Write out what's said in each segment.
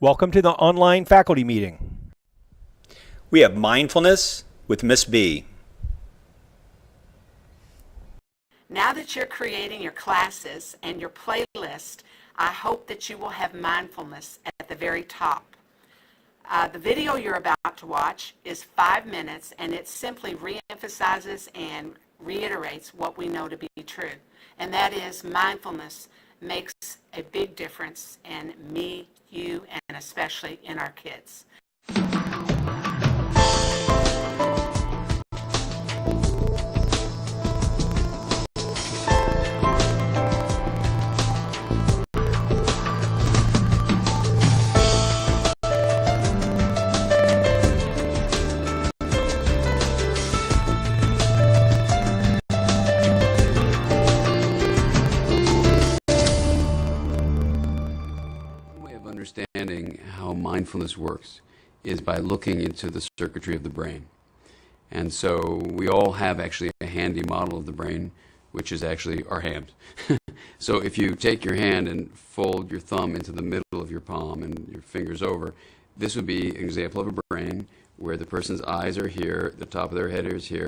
Welcome to the online faculty meeting. We have mindfulness with Miss B. Now that you're creating your classes and your playlist, I hope that you will have mindfulness at the very top. The video you're about to watch is 5 minutes, and it simply reemphasizes and reiterates what we know to be true, and that is mindfulness makes a big difference in me, you, and especially in our kids. Understanding how mindfulness works is by looking into the circuitry of the brain. And so we all have actually a handy model of the brain, which is actually our hand. So if you take your hand and fold your thumb into the middle of your palm and your fingers over, this would be an example of a brain where the person's eyes are here, the top of their head is here,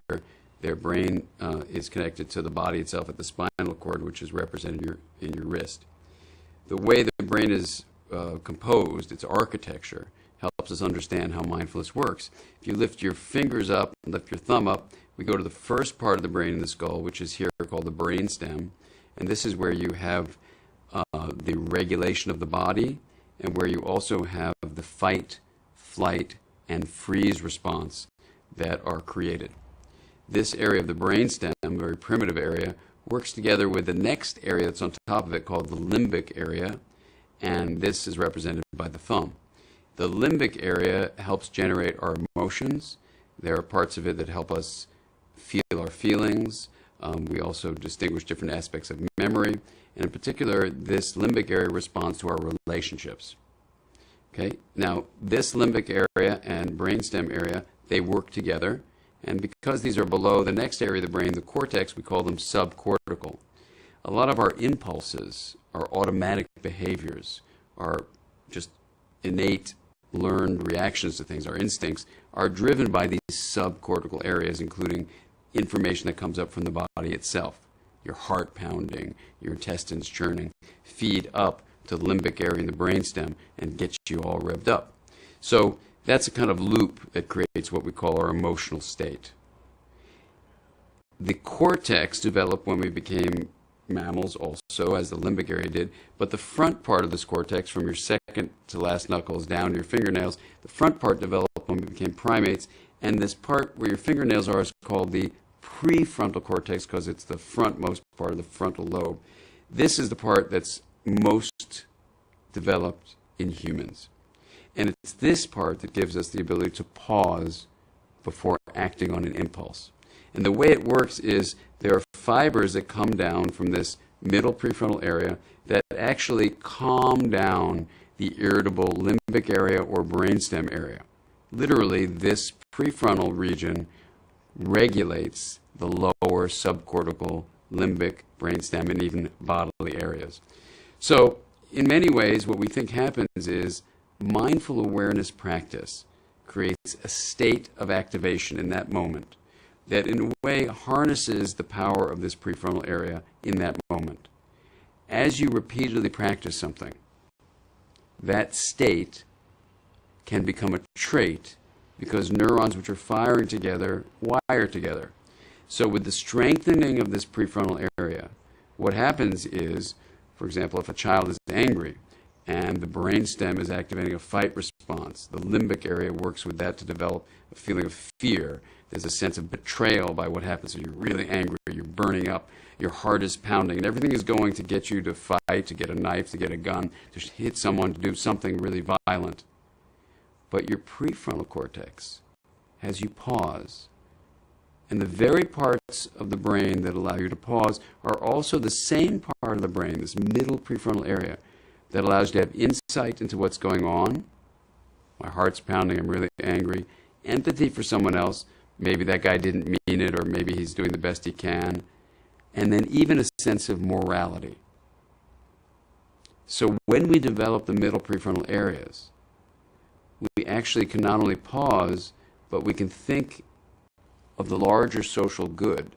their brain is connected to the body itself at the spinal cord, which is represented in your wrist. The way the brain is composed, its architecture, helps us understand how mindfulness works. If you lift your fingers up and lift your thumb up, we go to the first part of the brain in the skull, which is here called the brainstem, and this is where you have the regulation of the body and where you also have the fight, flight, and freeze response that are created. This area of the brainstem, a very primitive area, works together with the next area that's on top of it called the limbic area, and this is represented by the thumb. The limbic area helps generate our emotions. There are parts of it that help us feel our feelings. We also distinguish different aspects of memory, and in particular, this limbic area responds to our relationships. Okay, now this limbic area and brainstem area, they work together, and because these are below the next area of the brain, the cortex, we call them subcortical. A lot of our impulses, our automatic behaviors, our just innate learned reactions to things, our instincts, are driven by these subcortical areas, including information that comes up from the body itself. Your heart pounding, your intestines churning, feed up to the limbic area in the brainstem and get you all revved up. So that's a kind of loop that creates what we call our emotional state. The cortex developed when we became mammals also, as the limbic area did, but the front part of this cortex, from your second to last knuckles down to your fingernails, the front part developed when we became primates, and this part where your fingernails are is called the prefrontal cortex because it's the frontmost part of the frontal lobe. This is the part that's most developed in humans. And it's this part that gives us the ability to pause before acting on an impulse. And the way it works is there are fibers that come down from this middle prefrontal area that actually calm down the irritable limbic area or brainstem area. Literally, this prefrontal region regulates the lower subcortical, limbic, brainstem, and even bodily areas. So, in many ways, what we think happens is mindful awareness practice creates a state of activation in that moment that in a way harnesses the power of this prefrontal area in that moment. As you repeatedly practice something, that state can become a trait because neurons which are firing together wire together. So with the strengthening of this prefrontal area, what happens is, for example, if a child is angry and the brainstem is activating a fight response, the limbic area works with that to develop a feeling of fear. There's a sense of betrayal by what happens. So you're really angry, you're burning up, your heart is pounding, and everything is going to get you to fight, to get a knife, to get a gun, to hit someone, to do something really violent. But your prefrontal cortex has you pause. And the very parts of the brain that allow you to pause are also the same part of the brain, this middle prefrontal area, that allows you to have insight into what's going on. My heart's pounding, I'm really angry. Empathy for someone else. Maybe that guy didn't mean it, or maybe he's doing the best he can. And then even a sense of morality. So when we develop the middle prefrontal areas, actually can not only pause, but we can think of the larger social good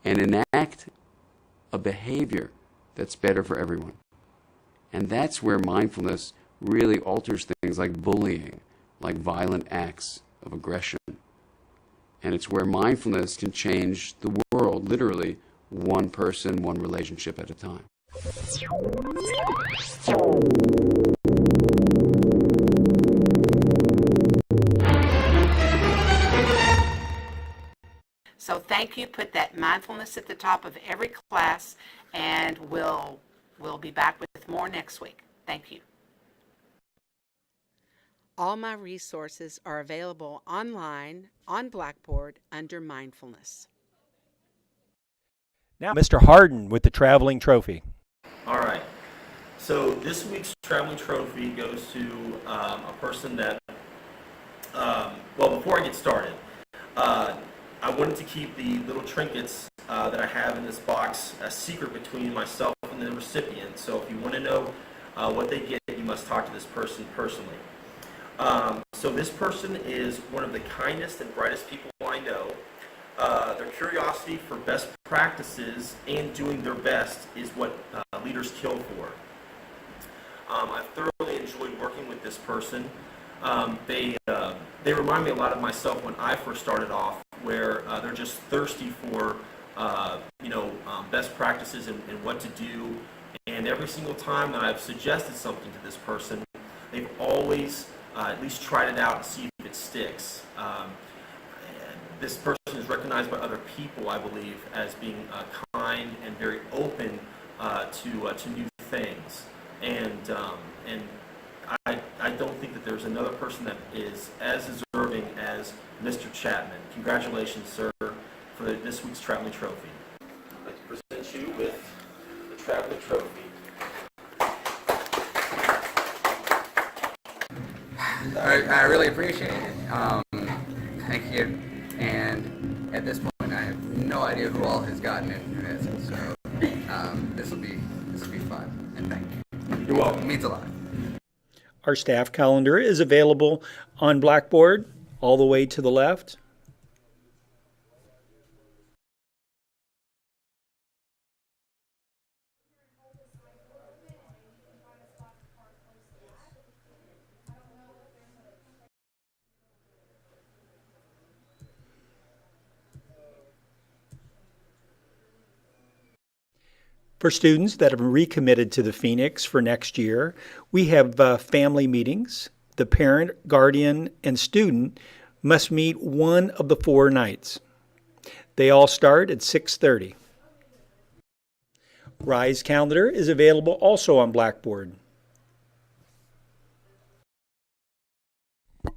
and enact a behavior that's better for everyone. And that's where mindfulness really alters things like bullying, like violent acts of aggression. And it's where mindfulness can change the world, literally, one person, one relationship at a time. So thank you. Put that mindfulness at the top of every class, and we'll be back with more next week. Thank you. All my resources are available online on Blackboard under Mindfulness. Now, Mr. Harden with the traveling trophy. All right. So this week's traveling trophy goes to a person that, well, before I get started, I wanted to keep the little trinkets that I have in this box a secret between myself and the recipient. So if you want to know what they get, you must talk to this person personally. So this person is one of the kindest and brightest people I know. Their curiosity for best practices and doing their best is what leaders kill for. I've thoroughly enjoyed working with this person. They remind me a lot of myself when I first started off, where they're just thirsty for best practices and what to do. And every single time that I've suggested something to this person, they've always at least tried it out and see if it sticks. This person is recognized by other people, I believe, as being kind and very open to new things. And I don't think that there's another person that is as deserving as Mr. Chapman. Congratulations, sir, for this week's Traveling Trophy. I'd like to present you with the Traveling Trophy. I really appreciate it. Thank you. And at this point, I have no idea who all has gotten it through this. So this will be fun. And thank you. You're welcome. It means a lot. Our staff calendar is available on Blackboard all the way to the left. For students that have recommitted to the Phoenix for next year, we have family meetings. The parent, guardian, and student must meet one of the 4 nights. They all start at 6:30. Rise calendar is available also on Blackboard.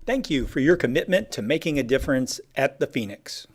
Thank you for your commitment to making a difference at the Phoenix.